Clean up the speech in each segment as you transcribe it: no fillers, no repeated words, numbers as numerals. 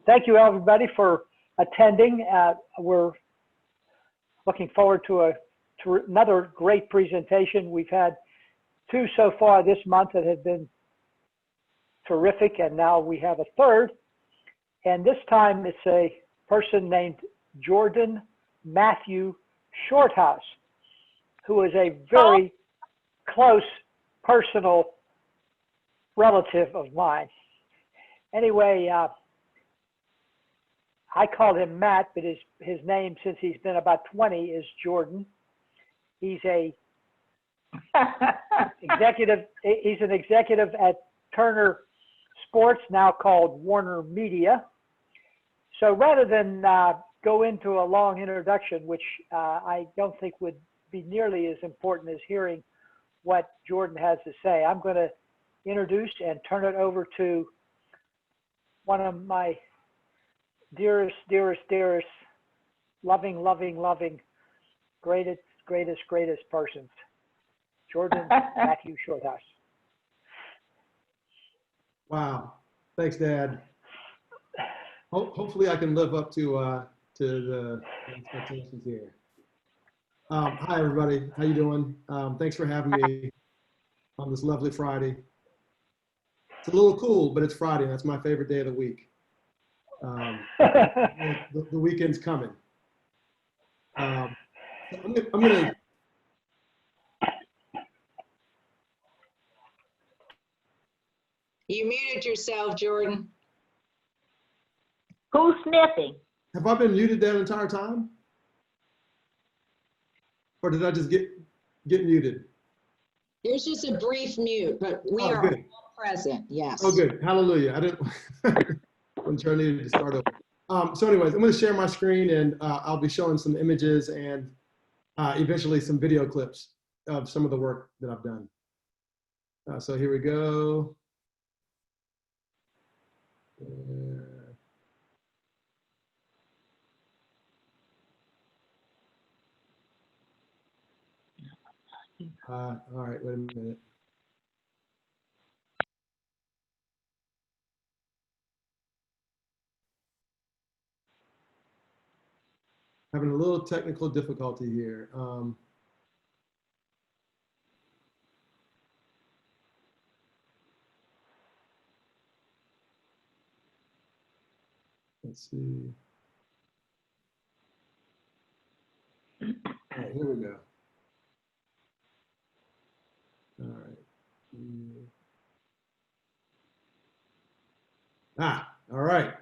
thank you everybody for attending. We're looking forward to another great presentation. We've had two so far this month that have been terrific, and now we have a third. And this time it's a person named Jordan Matthew Shorthouse, who is a very close personal relative of mine. Anyway, I call him Matt, but his name, since he's been about 20, is Jordan. He's a executive. He's an executive at Turner Sports, now called Warner Media. So rather than go into a long introduction, which I don't think would be nearly as important as hearing what Jordan has to say, I'm going to introduce and turn it over to one of my dearest, loving, greatest persons, Jordan Matthew Shorthouse. Wow, thanks, Dad. Hopefully I can live up to the expectations here. Hi, everybody. How you doing? Thanks for having me on this lovely Friday. It's a little cool, but it's Friday, and that's my favorite day of the week. The weekend's coming. I'm gonna. You muted yourself, Jordan. Who's sniffing? Have I been muted that entire time? Or did I just get muted? There's just a brief mute, but we are good. all present, yes. Oh, good. Hallelujah. I wasn't sure I needed to start over. So anyways, I'm going to share my screen, and I'll be showing some images and eventually some video clips of some of the work that I've done. So here we go. All right, wait a minute. Having a little technical difficulty here. Let's see. All right, here we go. All right. All right.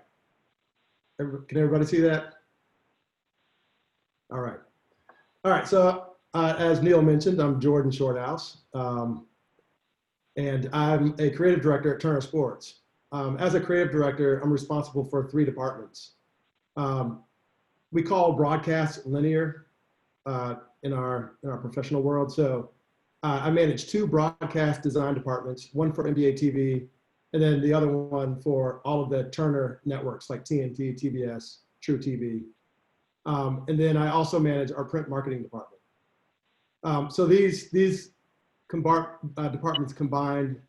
Can everybody see that? All right. All right, so as Neil mentioned, I'm Jordan Shorthouse, and I'm a creative director at Turner Sports. As a creative director, I'm responsible for 3 departments. We call broadcast linear in our professional world. So I manage 2 broadcast design departments, one for NBA TV, and then the other one for all of the Turner networks like TNT, TBS, True TV. And then I also manage our print marketing department. So these departments combined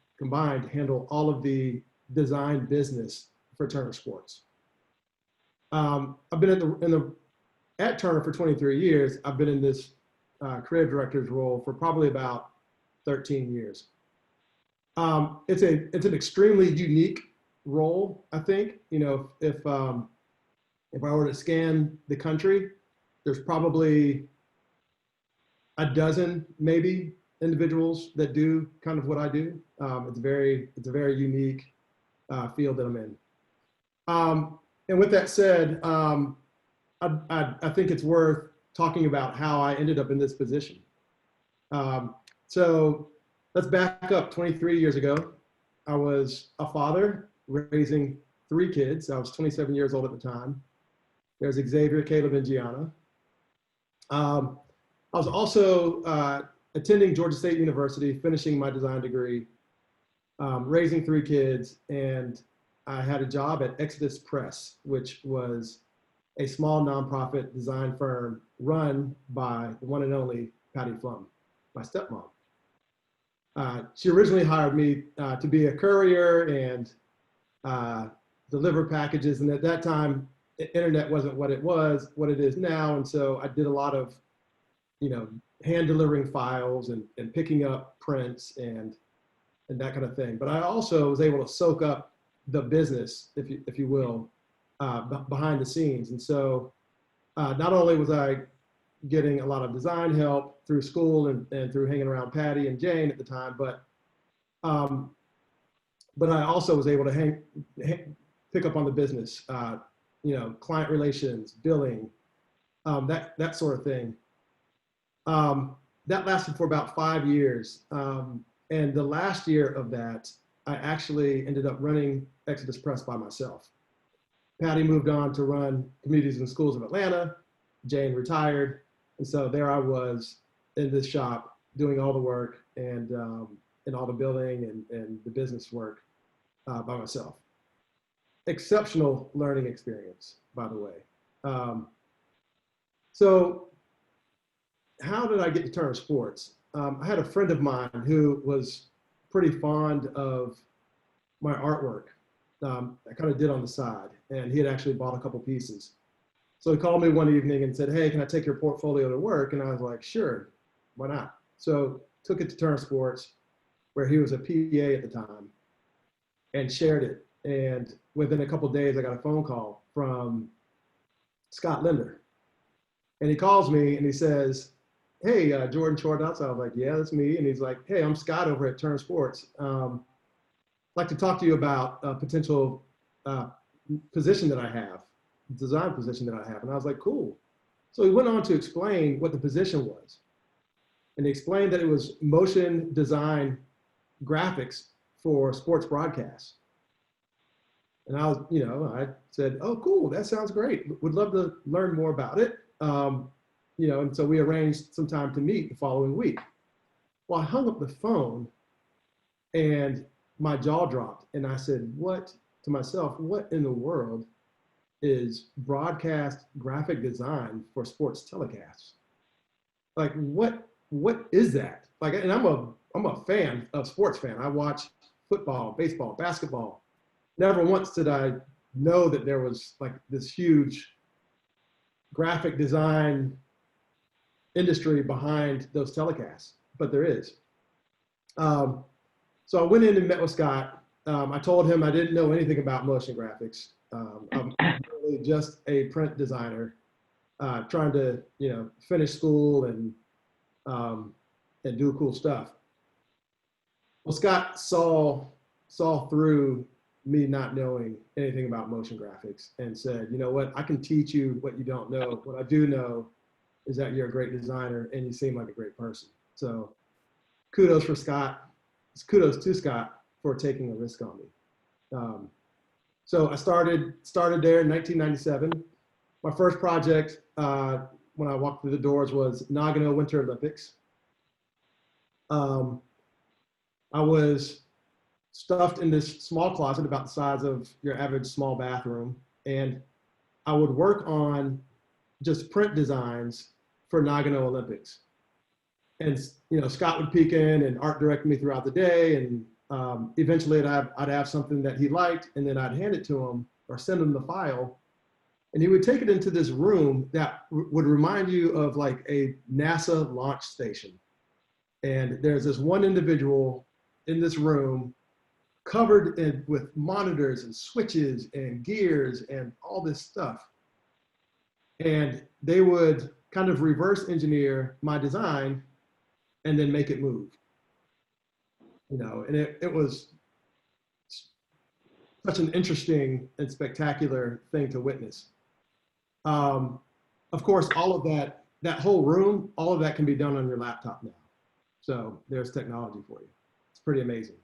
handle all of the design business for Turner Sports. I've been at Turner for 23 years. I've been in this creative director's role for probably about 13 years. It's an extremely unique role, I think. You know, if I were to scan the country, there's probably a dozen, maybe, individuals that do kind of what I do. It's a very unique field that I'm in. And with that said, I think it's worth talking about how I ended up in this position. So let's back up 23 years ago. I was a father raising 3 kids. I was 27 years old at the time. There's Xavier, Caleb, and Gianna. I was also attending Georgia State University, finishing my design degree, raising 3 kids, and I had a job at Exodus Press, which was a small nonprofit design firm run by the one and only Patty Flum, my stepmom. She originally hired me to be a courier and deliver packages. And at that time, the internet wasn't what it is now. And so I did a lot of, hand delivering files and picking up prints and that kind of thing. But I also was able to soak up the business, if you will, behind the scenes. And so not only was I getting a lot of design help through school and through hanging around Patty and Jane at the time, but I also was able to pick up on the business, client relations, billing, that sort of thing. That lasted for about 5 years. And the last year of that, I actually ended up running Exodus Press by myself. Patty moved on to run Communities and Schools of Atlanta. Jane retired. And so there I was in this shop doing all the work and all the billing and the business work by myself. Exceptional learning experience, by the way. So how did I get to Turner Sports? I had a friend of mine who was pretty fond of my artwork. I kind of did on the side, and he had actually bought a couple pieces. So he called me one evening and said, "Hey, can I take your portfolio to work?" And I was like, "Sure, why not?" So took it to Turner Sports, where he was a PA at the time, and shared it. And within a couple of days, I got a phone call from Scott Linder. And he calls me and he says, "Hey, Jordan Shorthouse." I was like, "Yeah, that's me." And he's like, "Hey, I'm Scott over at Turner Sports. I'd like to talk to you about a potential position that I have, design position that I have." And I was like, "Cool." So he went on to explain what the position was. And he explained that it was motion design graphics for sports broadcasts. And I was, I said, "Oh, cool, that sounds great. Would love to learn more about it." And so we arranged some time to meet the following week. Well, I hung up the phone and my jaw dropped. And I said, to myself, what in the world is broadcast graphic design for sports telecasts? Like, what is that? Like, and I'm a fan of sports fan. I watch football, baseball, basketball. Never once did I know that there was like this huge graphic design industry behind those telecasts, but there is. So I went in and met with Scott. I told him I didn't know anything about motion graphics. I'm really just a print designer, trying to finish school and do cool stuff. Well, Scott saw through me not knowing anything about motion graphics and said, "You know what? I can teach you what you don't know. What I do know is that you're a great designer and you seem like a great person." So kudos for Scott. Kudos to Scott for taking a risk on me. So I started there in 1997. My first project when I walked through the doors was Nagano Winter Olympics. I was stuffed in this small closet about the size of your average small bathroom, and I would work on just print designs for Nagano Olympics. And Scott would peek in and art direct me throughout the day, and eventually I'd have something that he liked, and then I'd hand it to him or send him the file, and he would take it into this room that would remind you of like a NASA launch station. And there's this one individual in this room covered with monitors and switches and gears and all this stuff. And they would kind of reverse engineer my design and then make it move. And it was such an interesting and spectacular thing to witness. Of course, all of that whole room, all of that can be done on your laptop now. So there's technology for you. It's pretty amazing.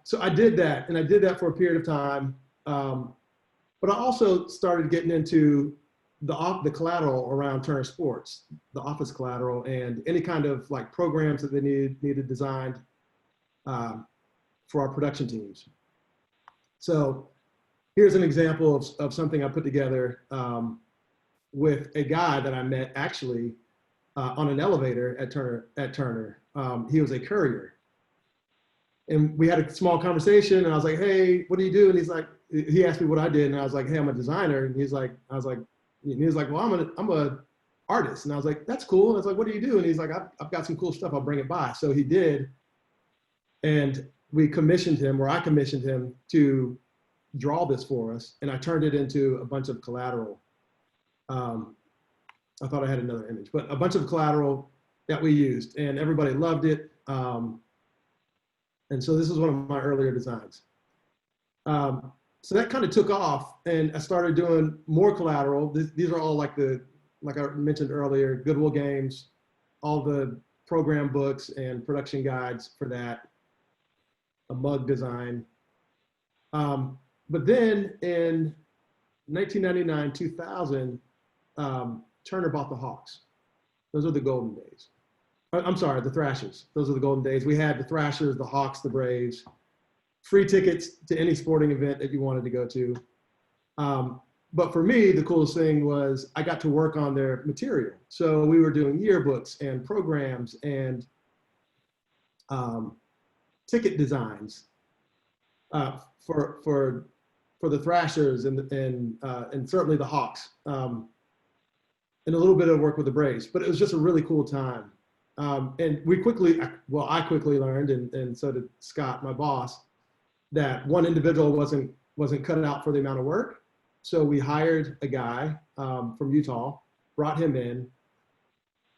So I did that, and I did that for a period of time. But I also started getting into the collateral around Turner Sports, the office collateral, and any kind of like programs that they needed designed for our production teams. So here's an example of something I put together with a guy that I met actually on an elevator at Turner. He was a courier. And we had a small conversation, and I was like, "Hey, what do you do?" And he asked me what I did, and I was like, "Hey, I'm a designer." And he was like, "Well, I'm a artist." And I was like, "That's cool." And I was like, "What do you do?" And he's like, "I've got some cool stuff. I'll bring it by." So he did, and I commissioned him to draw this for us, and I turned it into a bunch of collateral. I thought I had another image, but a bunch of collateral that we used, and everybody loved it. And so this is one of my earlier designs. So that kind of took off, and I started doing more collateral. These are all like I mentioned earlier, Goodwill games, all the program books and production guides for that, a mug design. But then in 1999, 2000, Turner bought the Hawks. Those are the golden days. I'm sorry, the Thrashers. Those are the golden days. We had the Thrashers, the Hawks, the Braves, free tickets to any sporting event that you wanted to go to. But for me, the coolest thing was I got to work on their material. So we were doing yearbooks and programs and ticket designs for the Thrashers and certainly the Hawks, and a little bit of work with the Braves. But it was just a really cool time. And I quickly learned, and so did Scott, my boss, that one individual wasn't cut out for the amount of work. So we hired a guy from Utah, brought him in,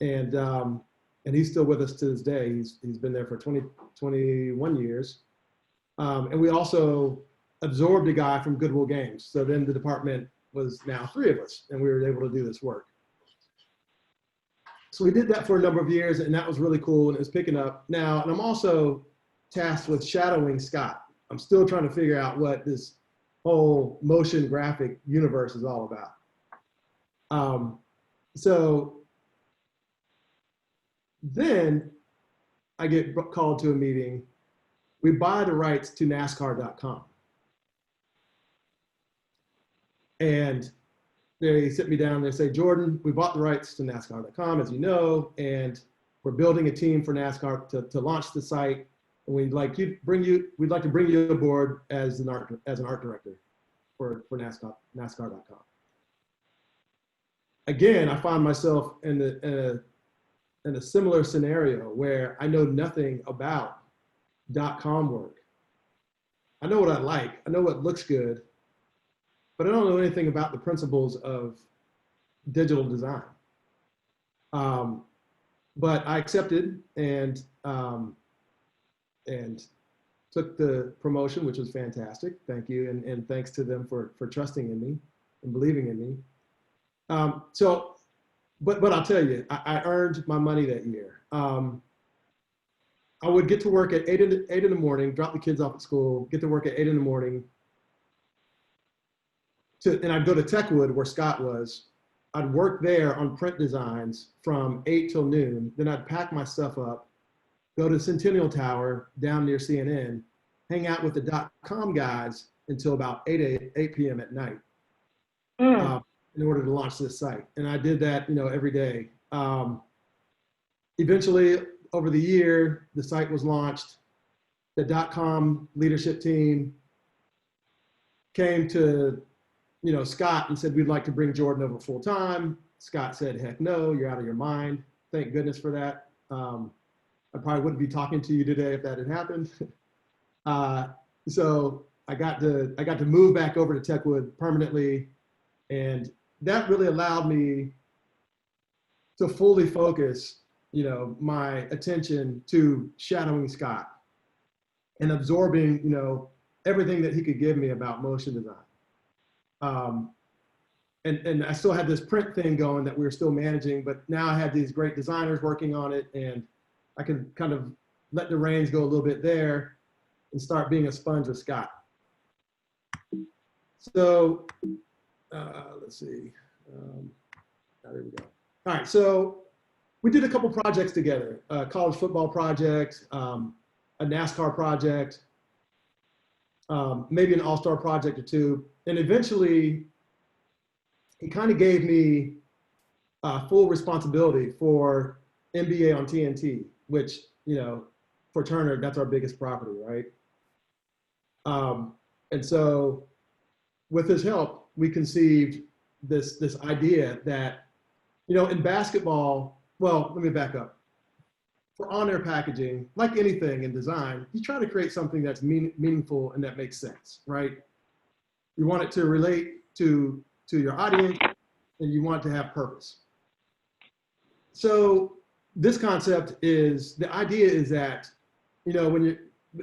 and he's still with us to this day. He's been there for 21 years. And we also absorbed a guy from Goodwill Games. So then the department was now 3 of us, and we were able to do this work. So we did that for a number of years, and that was really cool, and it was picking up now. And I'm also tasked with shadowing Scott. I'm still trying to figure out what this whole motion graphic universe is all about. So then I get called to a meeting. We buy the rights to NASCAR.com. And they sit me down and they say, "Jordan, we bought the rights to NASCAR.com, as you know, and we're building a team for NASCAR to launch the site. And we'd like to bring you aboard as an art director for NASCAR.com." Again, I find myself in a similar scenario where I know nothing about .com work. I know what I like. I know what looks good, but I don't know anything about the principles of digital design. But I accepted and took the promotion, which was fantastic. Thank you, and thanks to them for trusting in me and believing in me. But I'll tell you, I earned my money that year. I would get to work at 8 in the morning, drop the kids off at school, get to work at 8 in the morning, and I'd go to Techwood where Scott was. I'd work there on print designs from 8 till noon. Then I'd pack my stuff up, go to Centennial Tower down near CNN, hang out with the .com guys until about 8 p.m. at night in order to launch this site. And I did that, every day. Eventually, over the year, the site was launched. The .com leadership team came to Scott and said, "We'd like to bring Jordan over full time." Scott said, "Heck no, you're out of your mind." Thank goodness for that. I probably wouldn't be talking to you today if that had happened. So I got to move back over to Techwood permanently, and that really allowed me to fully focus, my attention to shadowing Scott and absorbing, everything that he could give me about motion design. And I still had this print thing going that we were still managing, but now I had these great designers working on it, and I can kind of let the reins go a little bit there and start being a sponge with Scott. So let's see. There we go. All right, so we did a couple projects together, a college football project, a NASCAR project, maybe an all-star project or two. And eventually, he kind of gave me full responsibility for NBA on TNT, which, for Turner, that's our biggest property, right? And so with his help, we conceived this idea that, in basketball, well, let me back up. For on-air packaging, like anything in design, you try to create something that's meaningful and that makes sense, right? You want it to relate to your audience, and you want it to have purpose. So this concept is, the idea is that, when you're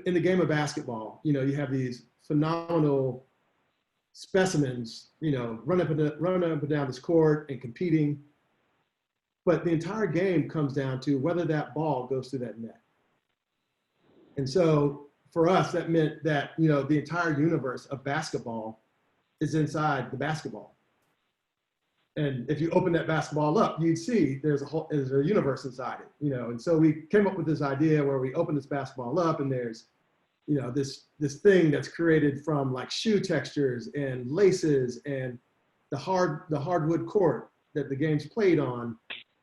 in the game of basketball, you have these phenomenal specimens, running up and down this court and competing. But the entire game comes down to whether that ball goes through that net. And so for us, that meant that, the entire universe of basketball is inside the basketball. And if you open that basketball up, you'd see there's a universe inside it, And so we came up with this idea where we open this basketball up, and there's, this thing that's created from like shoe textures and laces and the hardwood court that the game's played on,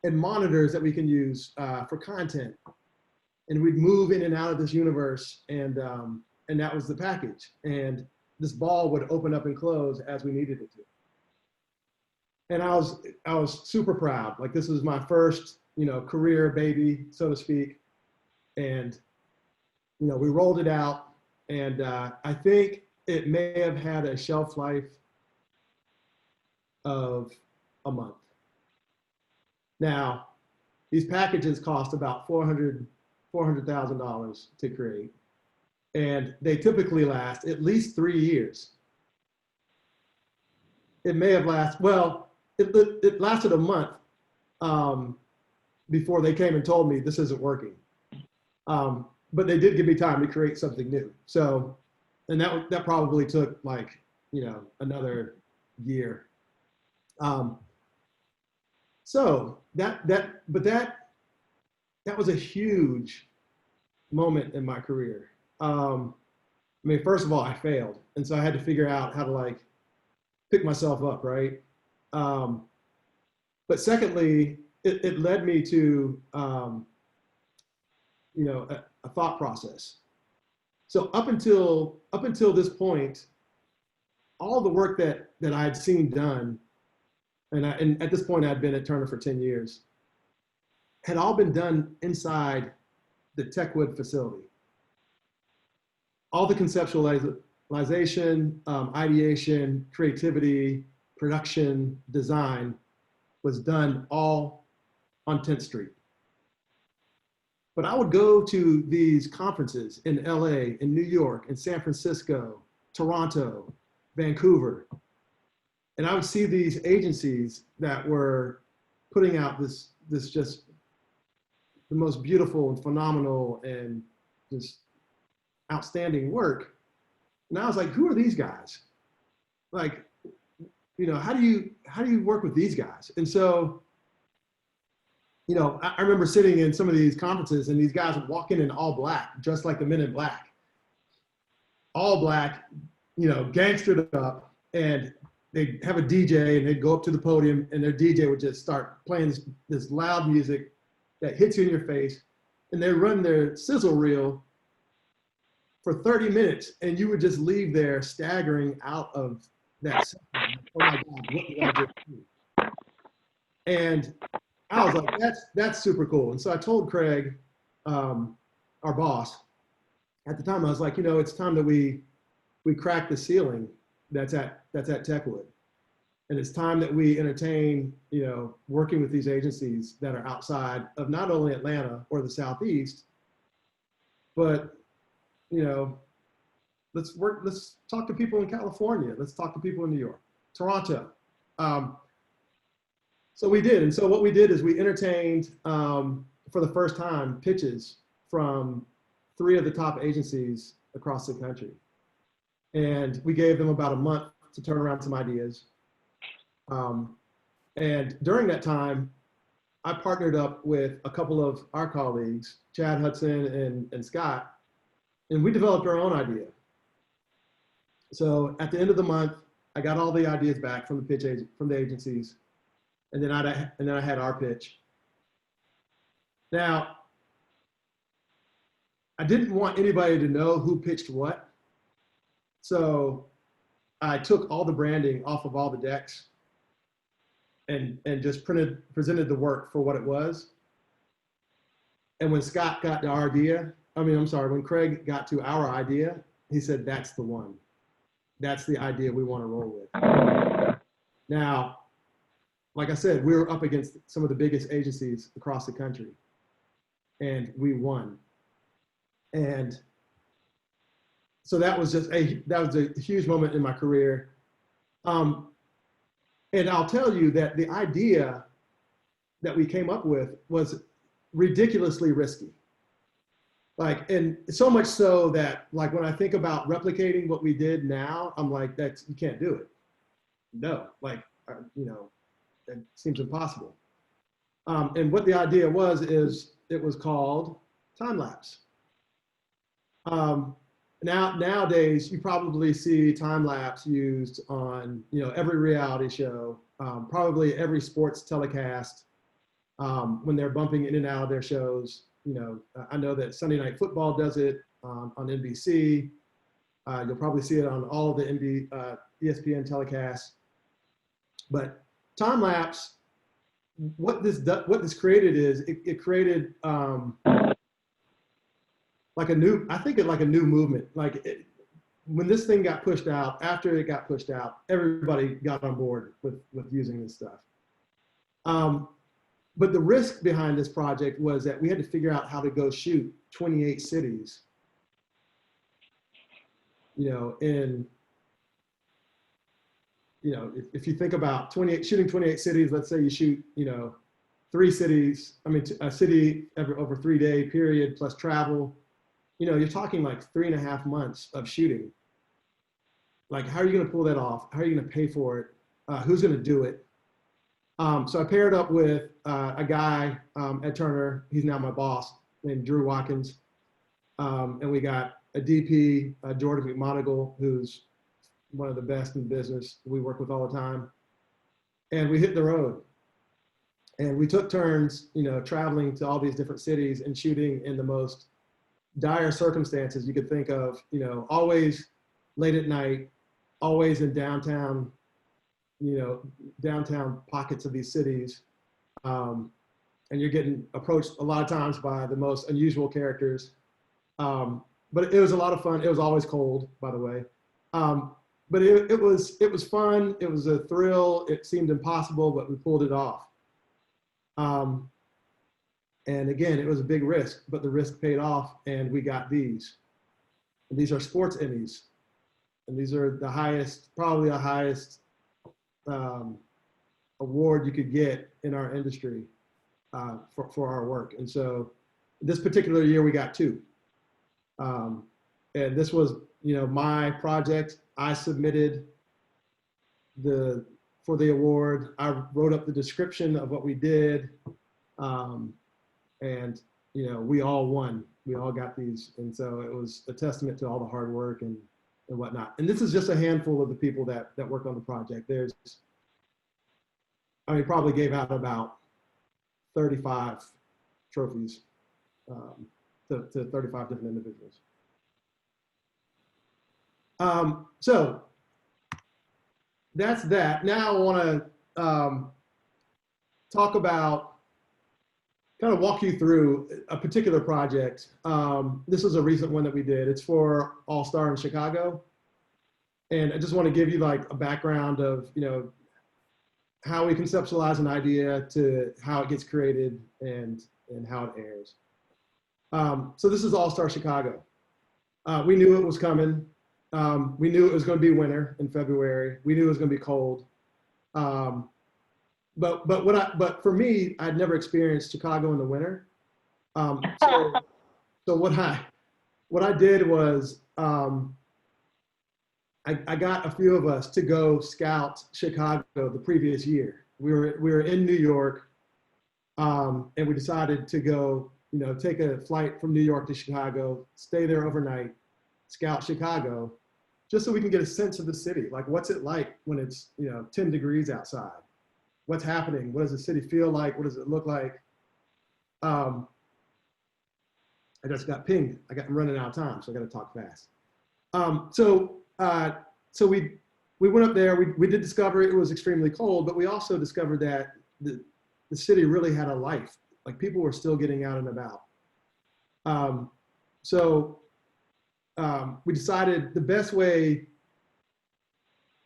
and monitors that we can use for content. And we'd move in and out of this universe, and that was the package. And this ball would open up and close as we needed it to. And I was super proud. Like, this was my first, career baby, so to speak. And, we rolled it out, and I think it may have had a shelf life of a month. Now, these packages cost about $400,000 to create, and they typically last at least 3 years. It may have it lasted a month before they came and told me this isn't working. But they did give me time to create something new. So, and that probably took like, another year. So that was a huge moment in my career. First of all, I failed. And so I had to figure out how to like pick myself up, right? But secondly, it led me to, a thought process. So up until this point, all the work that I had seen done, and at this point I'd been at Turner for 10 years, had all been done inside the Techwood facility. All the conceptualization, ideation, creativity, production, design was done all on 10th Street. But I would go to these conferences in LA, in New York, in San Francisco, Toronto, Vancouver, and I would see these agencies that were putting out this just the most beautiful and phenomenal and just outstanding work. And I was like, who are these guys? Like, how do you work with these guys? And so, I remember sitting in some of these conferences, and these guys would walk in all black, dressed like the Men in Black. All black, gangstered up, and they'd have a DJ, and they'd go up to the podium, and their DJ would just start playing this loud music that hits you in your face, and they run their sizzle reel for 30 minutes, and you would just leave there staggering out of that session. Oh my God, what did I just do? And I was like, that's super cool. And so I told Craig, our boss, at the time, I was like, it's time that we crack the ceiling that's at Techwood. And it's time that we entertain, working with these agencies that are outside of not only Atlanta or the Southeast, but, let's talk to people in California. Let's talk to people in New York, Toronto. So we did. And so what we did is we entertained, for the first time, pitches from 3 of the top agencies across the country. And we gave them about a month to turn around some ideas. And during that time, I partnered up with a couple of our colleagues, Chad Hudson and Scott, and we developed our own idea. So at the end of the month, I got all the ideas back from the agencies, and then I had our pitch. Now, I didn't want anybody to know who pitched what. So I took all the branding off of all the decks and just presented the work for what it was. And when Scott got the idea, when Craig got to our idea, he said, that's the one. That's the idea we want to roll with. Now, like I said, we were up against some of the biggest agencies across the country, and we won. And so that was a huge moment in my career. And I'll tell you that the idea that we came up with was ridiculously risky. Like, and so much so that, like, when I think about replicating what we did now, I'm like, you can't do it. No, like, it seems impossible. And what the idea was is it was called time lapse. Nowadays, you probably see time lapse used on every reality show, probably every sports telecast, when they're bumping in and out of their shows. I know that Sunday Night Football does it on NBC. You'll probably see it on all of the ESPN telecasts. But time lapse, what this created is it created like a new movement. Like when this thing got pushed out, after it got pushed out, everybody got on board with using this stuff. But the risk behind this project was that we had to figure out how to go shoot 28 cities. If you think about shooting 28 cities, let's say you shoot, 3 cities, a city over 3-day period plus travel, you're talking like 3.5 months of shooting. Like, how are you going to pull that off? How are you going to pay for it? Who's going to do it? So I paired up with a guy at Turner. He's now my boss, named Drew Watkins. And we got a DP, Jordan McMonagle, who's one of the best in business we work with all the time. And we hit the road. And we took turns, traveling to all these different cities and shooting in the most dire circumstances you could think of, always late at night, always in downtown pockets of these cities. And you're getting approached a lot of times by the most unusual characters. But it was a lot of fun. It was always cold, by the way. But it was fun. It was a thrill. It seemed impossible, but we pulled it off. And again, it was a big risk, but the risk paid off, and we got these. And these are sports Emmys. And these are probably the highest award you could get in our industry for our work. And so this particular year, we got 2. And this was, my project. I submitted for the award. I wrote up the description of what we did. And, we all won. We all got these. And so it was a testament to all the hard work and whatnot. And this is just a handful of the people that worked on the project. Probably gave out about 35 trophies to 35 different individuals. So that's that. Now I want to talk about, kind of walk you through a particular project. This is a recent one that we did. It's for All Star in Chicago. And I just want to give you like a background of, how we conceptualize an idea to how it gets created and how it airs. So this is All Star Chicago. We knew it was coming. We knew it was going to be winter in February. We knew it was going to be cold. But for me, I'd never experienced Chicago in the winter. So what I did was I got a few of us to go scout Chicago the previous year. We were in New York, and we decided to go, take a flight from New York to Chicago, stay there overnight, scout Chicago, just so we can get a sense of the city. Like, what's it like when it's 10 degrees outside? What's happening? What does the city feel like? What does it look like? I just got pinged. I'm running out of time, so I got to talk fast. So we went up there. We did discover it was extremely cold, but we also discovered that the city really had a life. Like people were still getting out and about. We decided the best way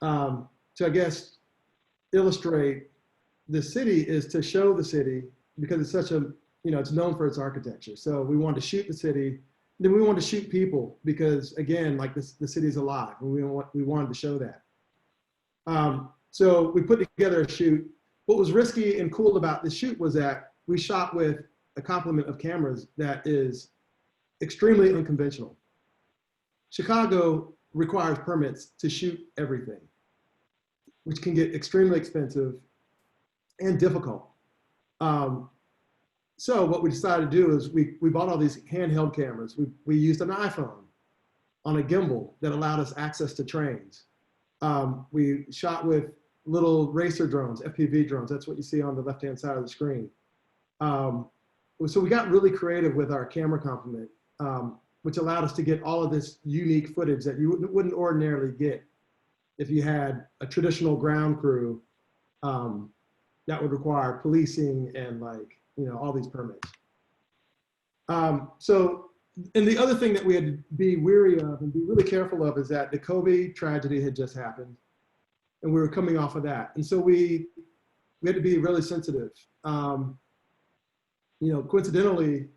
to, I guess, illustrate the city is to show the city, because it's such a, it's known for its architecture. So we wanted to shoot the city. Then we wanted to shoot people because, again, like the city's alive, and we wanted to show that. So we put together a shoot. What was risky and cool about this shoot was that we shot with a complement of cameras that is extremely unconventional. Chicago requires permits to shoot everything, which can get extremely expensive and difficult. So what we decided to do is we bought all these handheld cameras. We used an iPhone on a gimbal that allowed us access to trains. We shot with little racer drones, FPV drones. That's what you see on the left-hand side of the screen. So we got really creative with our camera complement, which allowed us to get all of this unique footage that you wouldn't ordinarily get if you had a traditional ground crew that would require policing and all these permits. And the other thing that we had to be weary of and be really careful of is that the COVID tragedy had just happened, and we were coming off of that. And so we had to be really sensitive. Coincidentally,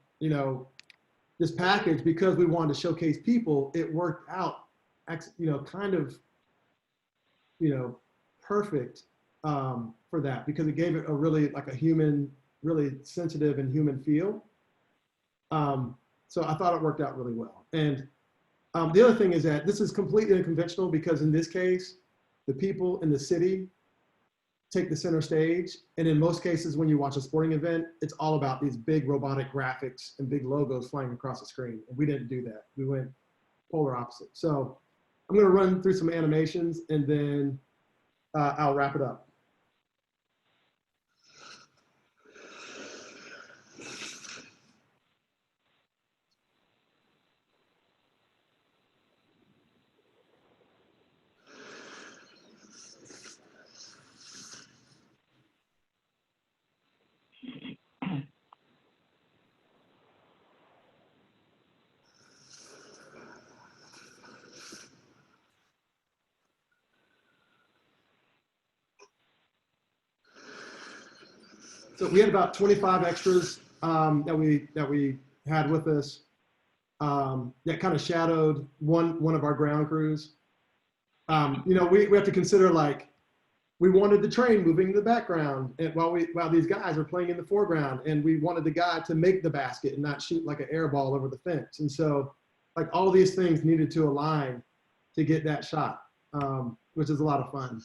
this package, because we wanted to showcase people, it worked out, kind of, perfect for that, because it gave it a really a human, really sensitive and human feel. So I thought it worked out really well. And the other thing is that this is completely unconventional, because in this case, the people in the city take the center stage. And in most cases, when you watch a sporting event, it's all about these big robotic graphics and big logos flying across the screen. And we didn't do that. We went polar opposite. So I'm gonna run through some animations, and then I'll wrap it up. So we had about 25 extras that we had with us that kind of shadowed one of our ground crews. We have to consider, we wanted the train moving in the background and while these guys are playing in the foreground, and we wanted the guy to make the basket and not shoot like an air ball over the fence. And so all these things needed to align to get that shot, which is a lot of fun.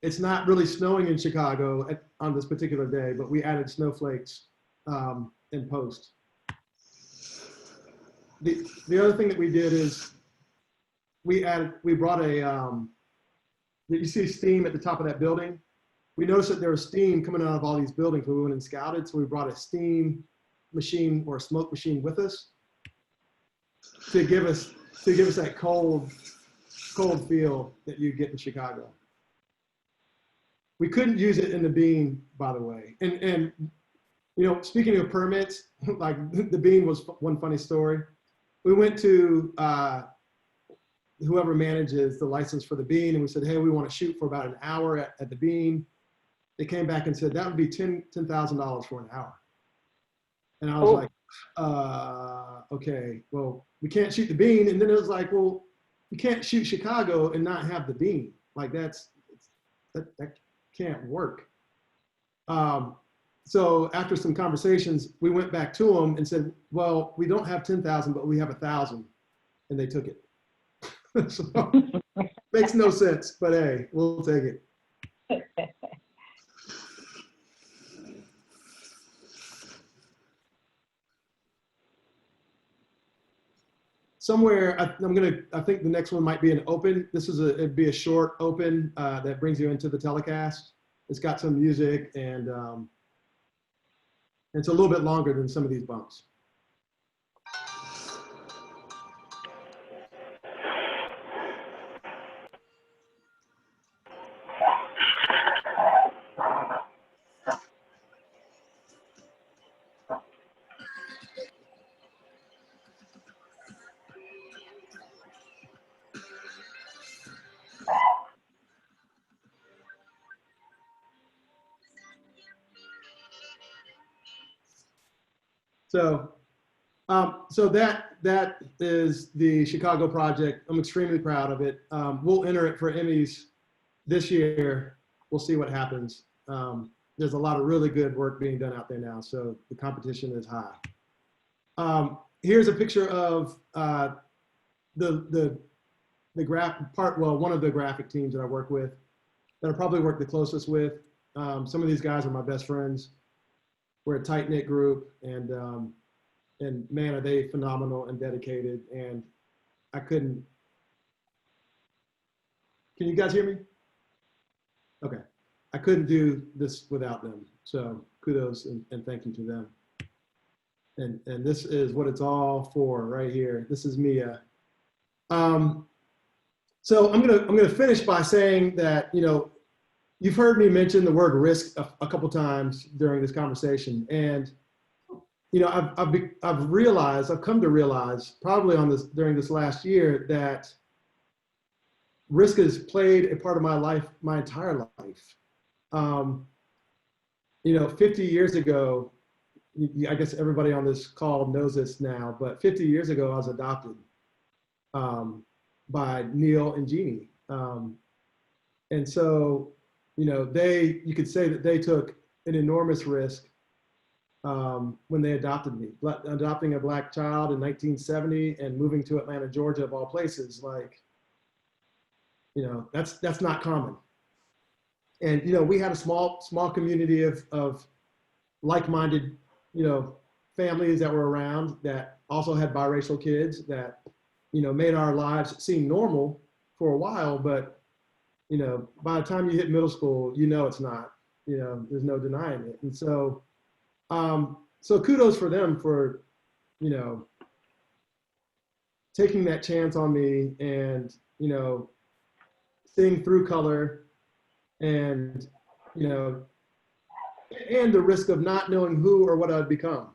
It's not really snowing in Chicago on this particular day, but we added snowflakes in post. The other thing that we did is we brought you see steam at the top of that building. We noticed that there was steam coming out of all these buildings when we went and scouted, so we brought a steam machine or a smoke machine with us to give us that cold feel that you get in Chicago. We couldn't use it in the bean, by the way. And speaking of permits, the bean was one funny story. We went to whoever manages the license for the bean, and we said, hey, we want to shoot for about an hour at the bean. They came back and said that would be $10,000 for an hour. And I was okay, well, we can't shoot the bean. And then it was well, you can't shoot Chicago and not have the bean. That can't work. So after some conversations, we went back to them and said, well, we don't have 10,000, but we have 1,000. And they took it. So, makes no sense, but hey, we'll take it. Somewhere, I think the next one might be an open. It'd be a short open that brings you into the telecast. It's got some music and It's a little bit longer than some of these bumps. So that is the Chicago project. I'm extremely proud of it. We'll enter it for Emmys this year. We'll see what happens. There's a lot of really good work being done out there now, so the competition is high. Here's a picture of one of the graphic teams that I work with, that I probably work the closest with. Some of these guys are my best friends. We're a tight-knit group, and man, are they phenomenal and dedicated. And can you guys hear me? Okay. I couldn't do this without them. So kudos and thank you to them. And this is what it's all for right here. This is Mia. So I'm gonna finish by saying that, you've heard me mention the word risk a couple times during this conversation. And I've come to realize probably during this last year that risk has played a part of my life, my entire life. 50 years ago, I guess everybody on this call knows this now, but 50 years ago, I was adopted by Neil and Jeannie. And so, you could say that they took an enormous risk when they adopted me. Adopting a Black child in 1970 and moving to Atlanta, Georgia, of all places, that's not common. And, we had a small community of like-minded, families that were around that also had biracial kids that, made our lives seem normal for a while, but, by the time you hit middle school, it's not, there's no denying it. And so, so kudos for them for, taking that chance on me and, seeing through color and, and the risk of not knowing who or what I'd become,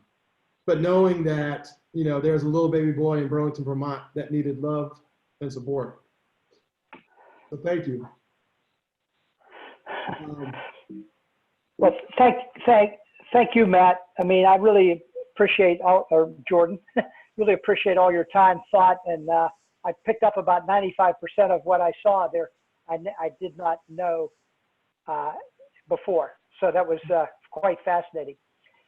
but knowing that, there's a little baby boy in Burlington, Vermont that needed love and support. So thank you. Well, thank you, Matt. I mean, I really appreciate or Jordan, really appreciate all your time, thought, and I picked up about 95% of what I saw there. I did not know before, so that was quite fascinating.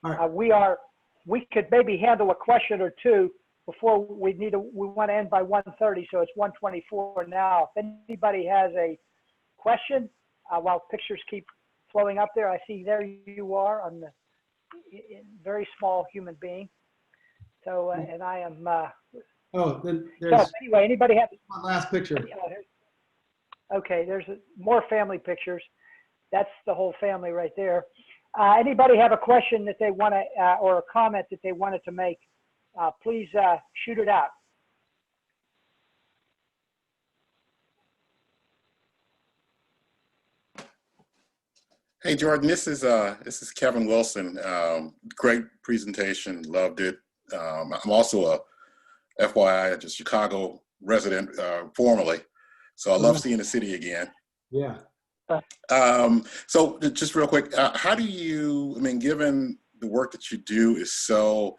All right. We could maybe handle a question or two before we want to end by 1:30, so it's 1:24 now. If anybody has a question, while pictures keep flowing up there, I see there you are on the very small human being. So, and I am. Then there's. So anyway, anybody have my last picture? Okay, there's more family pictures. That's the whole family right there. Anybody have a question that they want to, or a comment that they wanted to make? Please shoot it out. Hey Jordan, this is Kevin Wilson. Great presentation, loved it. I'm also a FYI, just Chicago resident formerly, so I love seeing the city again. Yeah. So just real quick, how do you? I mean, given the work that you do is so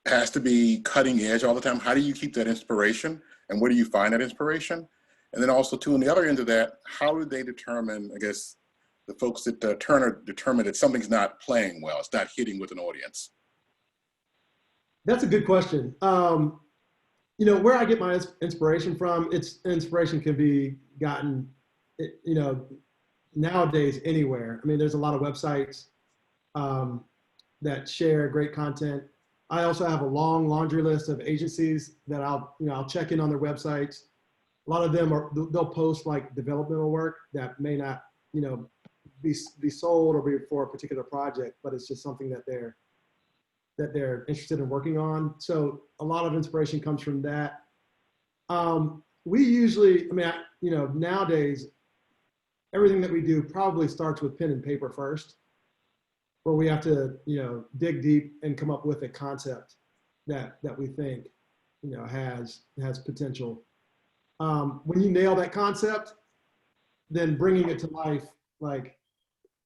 has to be cutting edge all the time. How do you keep that inspiration, and where do you find that inspiration? And then also, too, on the other end of that, how do they determine, I guess, the folks that determine that something's not playing well, it's not hitting with an audience? That's a good question. Where I get my inspiration from, inspiration can be gotten, nowadays anywhere. I mean, there's a lot of websites that share great content. I also have a long laundry list of agencies that I'll check in on their websites. A lot of them they'll post like developmental work that may not, be sold or be for a particular project, but it's just something that they're interested in working on. So a lot of inspiration comes from that. We usually, nowadays, everything that we do probably starts with pen and paper first, where we have to, dig deep and come up with a concept that we think, has potential. When you nail that concept, then bringing it to life, like,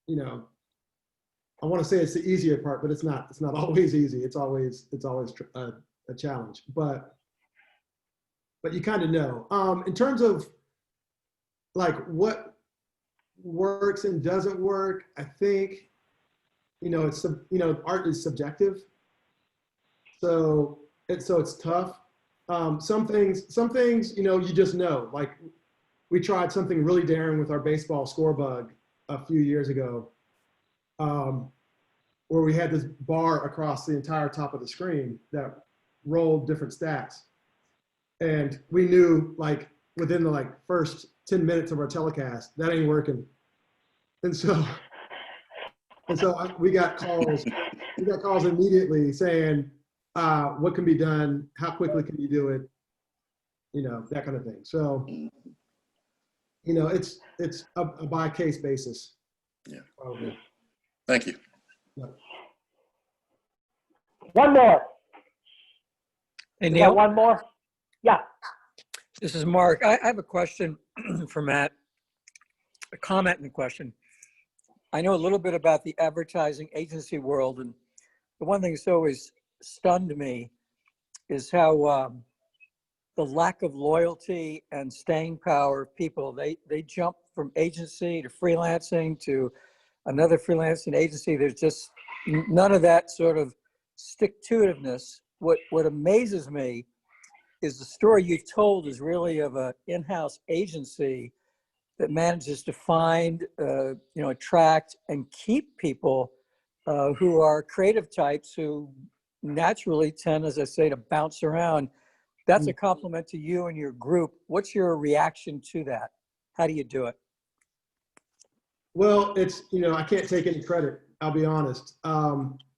I want to say it's the easier part, but it's not always easy. It's always a challenge, but you kind of know. In terms of like what works and doesn't work, I think, art is subjective. So it's tough. Some things, you just know. Like we tried something really daring with our baseball score bug a few years ago, where we had this bar across the entire top of the screen that rolled different stats. And we knew like within the first 10 minutes of our telecast, that ain't working. And so we got calls immediately saying, what can be done? How quickly can you do it? That kind of thing. So, it's a by case basis. Yeah. Probably. Thank you. Yep. One more. Hey, We Neil, got one more? Yeah. this is Mark. I have a question for Matt, a comment and a question. I know a little bit about the advertising agency world, and the one thing that's always stunned me is how the lack of loyalty and staying power of people, they jump from agency to freelancing to another freelancing agency. There's just none of that sort of stick-to-itiveness. What amazes me is the story you've told is really of an in-house agency that manages to find, attract and keep people who are creative types who naturally tend, as I say, to bounce around. That's a compliment to you and your group. What's your reaction to that? How do you do it? Well, it's, I can't take any credit. I'll be honest.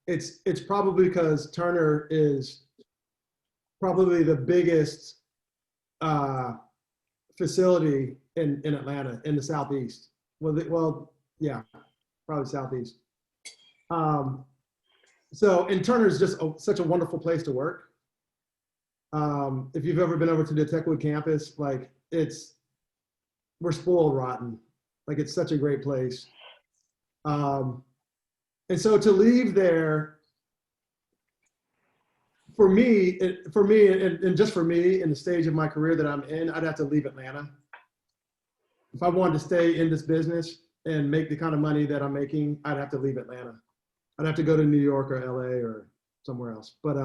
It's probably because Turner is probably the biggest facility in Atlanta, in the Southeast. Well, yeah, probably Southeast. So, and Turner's just such a wonderful place to work. If you've ever been over to the Techwood campus, we're spoiled rotten. It's such a great place. And so to leave there, for me, and just for me in the stage of my career that I'm in, I'd have to leave Atlanta. If I wanted to stay in this business and make the kind of money that I'm making, I'd have to leave Atlanta. I'd have to go to New York or LA or somewhere else. But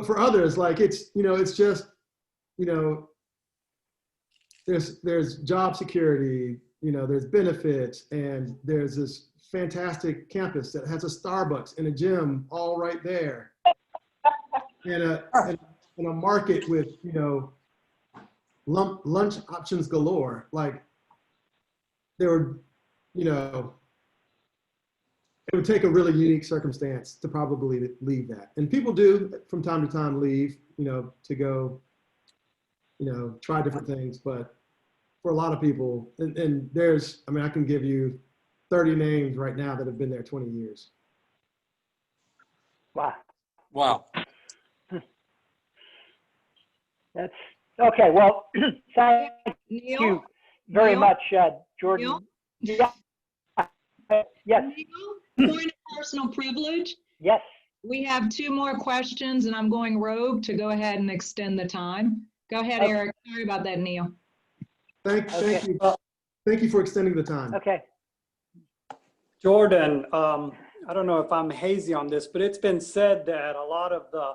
for others, it's just, there's job security, there's benefits, and there's this fantastic campus that has a Starbucks and a gym all right there, and a market with lunch options galore. There were, it would take a really unique circumstance to probably leave that, and people do from time to time leave, to go, try different things. But for a lot of people, and there's, I can give you 30 names right now that have been there 20 years. Wow. Wow. That's okay. Well, thank Neil? you very Neil? much, Jordan. Neil? Yeah. Yes. Neil, point of personal privilege. Yes. We have 2 more questions and I'm going rogue to go ahead and extend the time. Go ahead, Okay. Eric. Sorry about that, Neil. Thank you. Thank you for extending the time. Okay. Jordan, I don't know if I'm hazy on this, but it's been said that a lot of the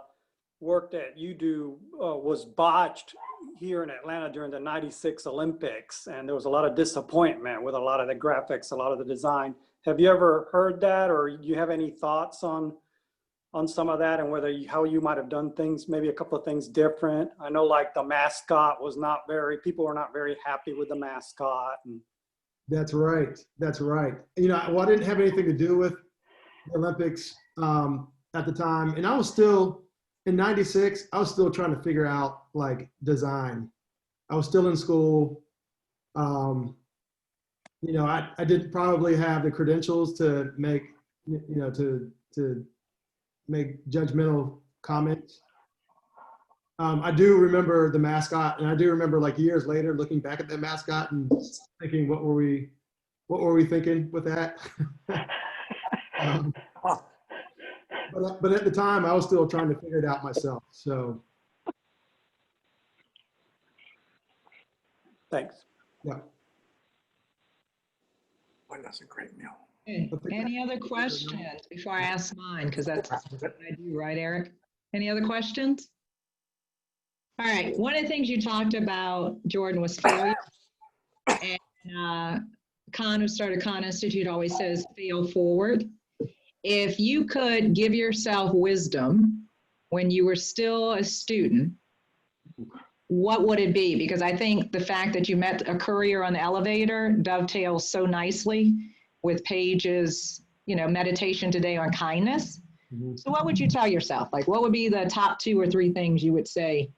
work that you do was botched here in Atlanta during the '96 Olympics, and there was a lot of disappointment with a lot of the graphics, a lot of the design. Have you ever heard that, or do you have any thoughts on some of that, and how you might have done things, maybe a couple of things different? I know the mascot was people were not very happy with the mascot. And That's right. That's right. You know, well, I didn't have anything to do with the Olympics at the time. And I was still, in '96, I was still trying to figure out like design. I was still in school. You know, I didn't probably have the credentials to make, you know, to make judgmental comments. I do remember the mascot, and I do remember like years later looking back at that mascot and thinking, what were we thinking with that? But at the time, I was still trying to figure it out myself. So, Thanks. yeah. Boy, that's a great meal. Any other questions before I ask mine? Because that's what I do, right, Eric? Any other questions? All right. One of the things you talked about, Jordan, was failure. And Khan, who started Khan Institute, always says fail forward. If you could give yourself wisdom when you were still a student, what would it be? Because I think the fact that you met a courier on the elevator dovetails so nicely with Paige's, you know, meditation today on kindness. Mhm. So what would you tell yourself? Like, what would be the top 2 or 3 things you would say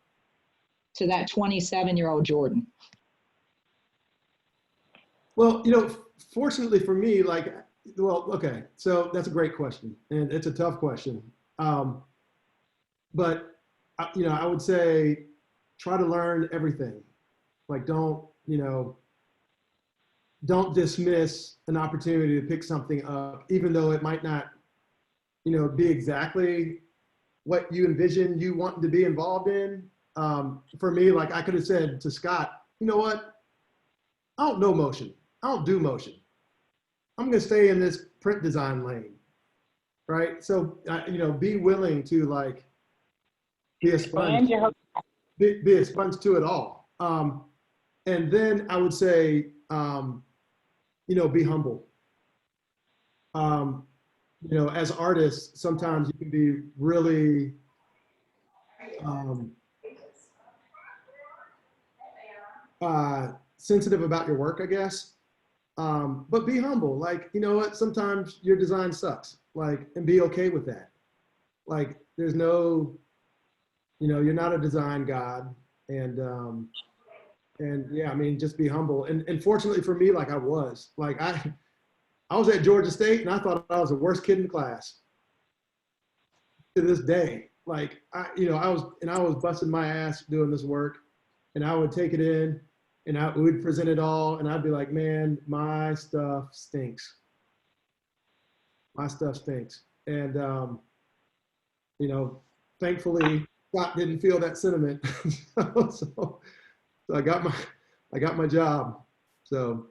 to that 27-year-old Jordan? Well, you know, fortunately for me, like, well, okay, so that's a great question, and it's a tough question. But you know, I would say try to learn everything. Like, don't dismiss an opportunity to pick something up, even though it might not, you know, be exactly what you envision you wanting to be involved in. For me, like I could have said to Scott, you know what? I don't know motion. I don't do motion. I'm going to stay in this print design lane, right? So, you know, be willing to like be a sponge, be a sponge to it all. And then I would say, you know, be humble. You know, as artists, sometimes you can be really sensitive about your work, I guess. But be humble. Like, you know what? Sometimes your design sucks. Like, and be okay with that. Like, there's no, you know, you're not a design god. And yeah, I mean, just be humble. And fortunately for me, like I was at Georgia State and I thought I was the worst kid in the class. To this day, like I was busting my ass doing this work, and I would take it in, and I would present it all, and I'd be like, man, my stuff stinks. My stuff stinks. And you know, thankfully, Scott didn't feel that sentiment, so I got my job. So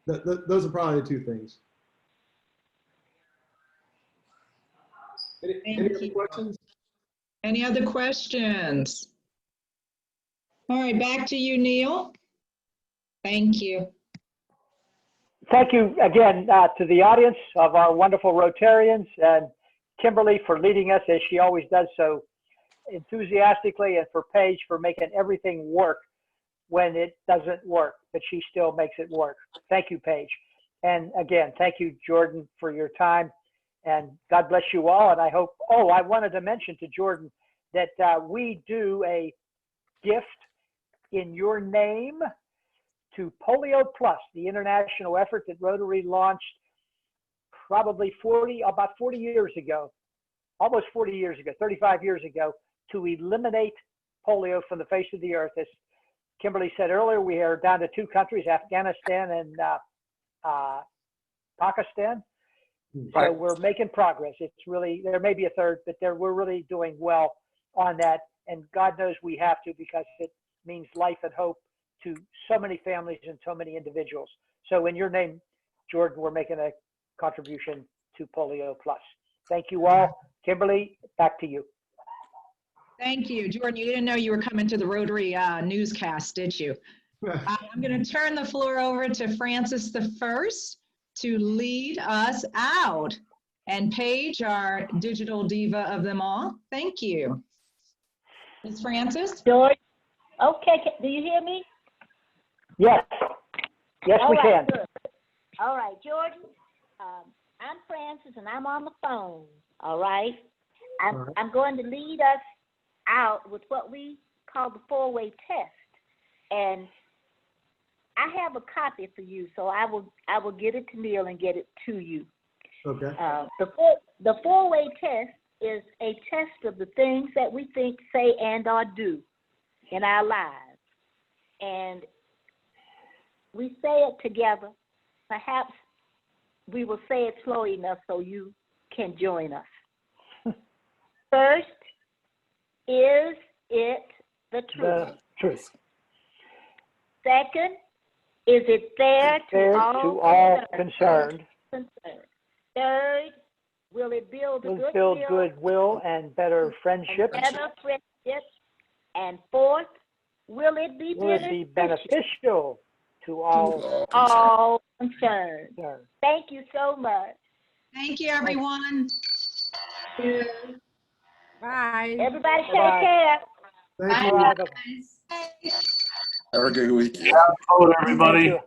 those are probably the 2 things. Any other questions? Any other questions? All right, back to you, Neil. Thank you. Thank you again to the audience of our wonderful Rotarians, and Kimberly for leading us as she always does so enthusiastically, and for Paige for making everything work when it doesn't work, but she still makes it work. Thank you, Paige. And again, thank you, Jordan, for your time, and God bless you all. And I hope, I wanted to mention to Jordan that we do a gift in your name to Polio Plus, the international effort that Rotary launched probably about 40 years ago, almost 40 years ago, 35 years ago, to eliminate polio from the face of the earth. As Kimberly said earlier, we are down to 2 countries, Afghanistan and Pakistan. Right. So we're making progress. It's really, there may be a third, but we're really doing well on that. And God knows we have to, because it means life and hope to so many families and so many individuals. So in your name, Jordan, we're making a contribution to Polio Plus. Thank you all. Kimberly, back to you. Thank you. Jordan, you didn't know you were coming to the Rotary newscast, did you? I'm going to turn the floor over to Francis the First to lead us out. And Paige, our digital diva of them all. Thank you. Ms. Francis? George, okay, do you hear me? Yes. Yes, All we right, can. good. All right, Jordan, I'm Francis and I'm on the phone, all right? All right. I'm going to lead us out with what we call the four-way test. And I have a copy for you, so I will get it to Neil and get it to you. Okay. The four-way test is a test of the things that we think, say, and or do in our lives. And we say it together. Perhaps we will say it slow enough so you can join us. First, is it the truth? The truth. Second, is it fair Fair to all concerned. Third, will it build a Will good build will goodwill and better friendships. better friendships? And fourth, will it be Will it be beneficial to all all concerned? concerned? Thank you so much. Thank you, everyone. Bye. Everybody take Bye-bye. care. Thank All you. right. Have a good weekend. Hello, everybody. Thank you.